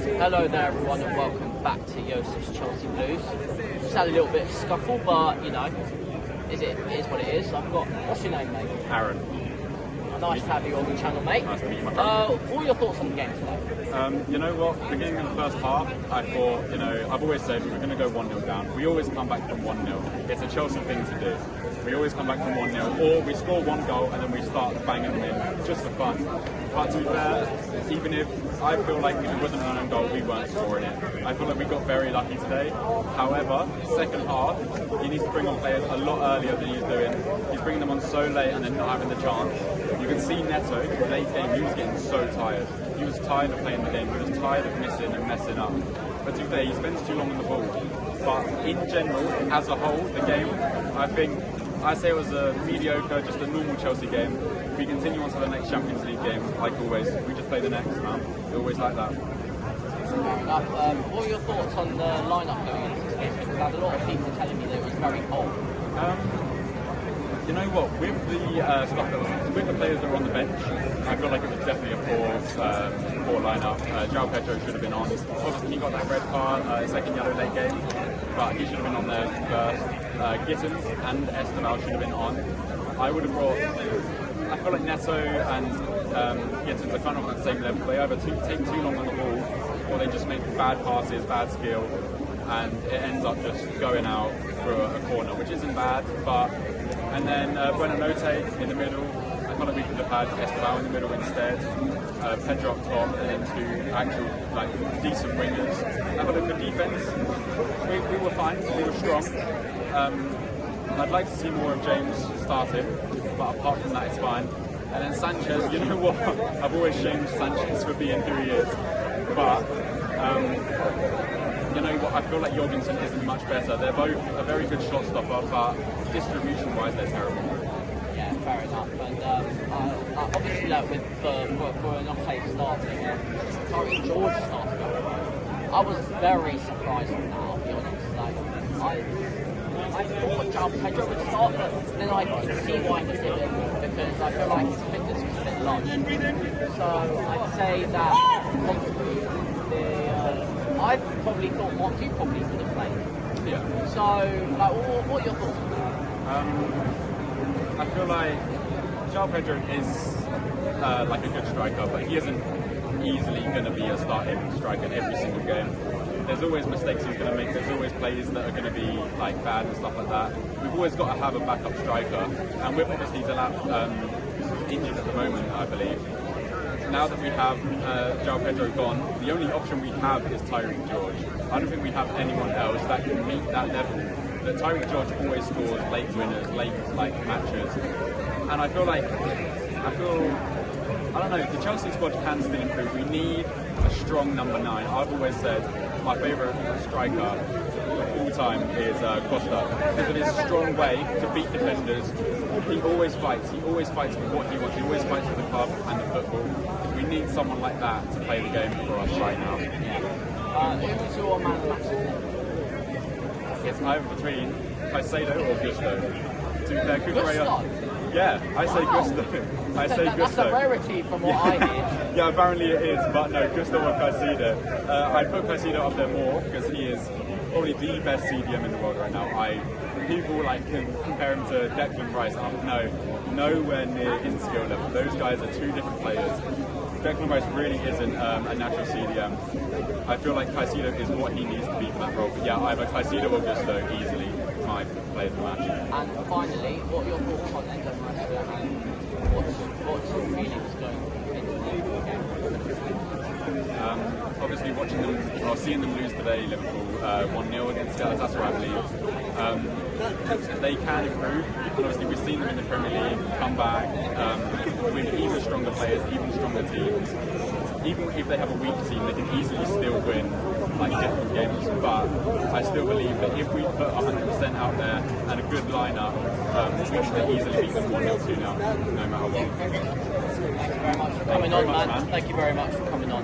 Hello there everyone and welcome back to Yosef's Chelsea Blues. Just had a little bit of scuffle, but you know, it is what it is. What's your name, mate? Aaron. Nice to have you on the channel, mate. Nice to meet you, my friend. What are your thoughts on the game today? You know what, beginning of the first half, I thought, I've always said we're going to go 1-0 down. We always come back from 1-0. It's a Chelsea thing to do. We always come back from 1-0, or we score one goal and then we start banging them in, just for fun. But to be fair, even if I feel like if it wasn't an own goal, we weren't scoring it. I feel like we got very lucky today. However, second half, he needs to bring on players a lot earlier than he's doing. He's bringing them on so late and then not having the chance. You can see Neto, late game, he was getting so tired. He was tired of playing the game. He was tired of missing and messing up. But to be fair, he spends too long on the ball. But in general, as a whole, the game, I say it was a mediocre, just a normal Chelsea game. We continue on to the next Champions League game, like always. We just play the next, man. It's always like that. What are your thoughts on the lineup going into this game? Because I had a lot of people telling me that it was very cold. You know what? With the stuff that was with the players that were on the bench, I feel like it was definitely a poor lineup. João Pedro should have been on. Obviously, he got that red card, second yellow late game, but he should have been on there first. Gittins and Esteval should have been on. I would have brought. I feel like Neto and Gittins are kind of on the same level. They either take too long on the ball, or they just make bad passes, bad skill, and it ends up just going out through a corner, which isn't bad, but. And then Buenanote in the middle. I feel like we could have had Esteval in the middle instead. Pedro up top, and then two actual decent wingers. I feel like for defence, we were fine. We were strong. I'd like to see more of James starting, but apart from that, it's fine. And then Sanchez, you know what? I've always shamed Sanchez for being who he is, but. You know what, I feel like Jorgensen isn't much better. They're both a very good shot stopper, but distribution-wise, they're terrible. Yeah, fair enough. And obviously, with Buenanote starting, Tariq George starting, I was very surprised with that, I'll be honest. I thought João Pedro would start, but then I could see why he didn't, because I feel like his fitness was a bit low. So I'd say that I probably thought Monty probably could have played. Yeah. So, what are your thoughts on that? I feel like João Pedro is like a good striker, but he isn't easily going to be a starting striker every single game. There's always mistakes he's going to make. There's always plays that are going to be bad and stuff like that. We've always got to have a backup striker, and with obviously Delap injured at the moment, I believe. Now that we have João Pedro gone, the only option we have is Tariq George. I don't think we have anyone else that can meet that level. But Tariq George always scores late winners, late matches. And I don't know, the Chelsea squad can still improve. We need a strong number 9. I've always said my favourite striker of all time is Costa. Because of his strong way to beat defenders, he always fights. He always fights for what he wants. He always fights for the club and the football. We need someone like that to play the game for us right now. Who's your man of the match? It's either between Caicedo or Gusto. To be fair, Gusto? Yeah, I say Gusto. I say Gusto. That's a rarity from what I hear. Yeah, apparently it is, but no, Gusto or Caicedo. I put Caicedo up there more because he is probably the best CDM in the world right now. People can compare him to Declan Rice. Nowhere near in skill level. Those guys are two different players. Declan Rice really isn't a natural CDM. I feel like Caicedo is what he needs to be for that role. But yeah, either Caicedo or Gusto easily my players of the match. And finally, what are your thoughts on Endo Master and what's your feelings going into the game? Obviously watching them, or seeing them lose today, Liverpool 1-0 against Galatasaray, I believe. They can improve, and obviously we've seen them in the Premier League come back with even stronger players, even stronger teams. Even if they have a weak team, they can easily still win different games. But I still believe that if we put 100% out there and a good lineup, we should easily beat them 1-0, 2-0, no matter what. Thank you very much for coming on, man. Thank you very much for coming on.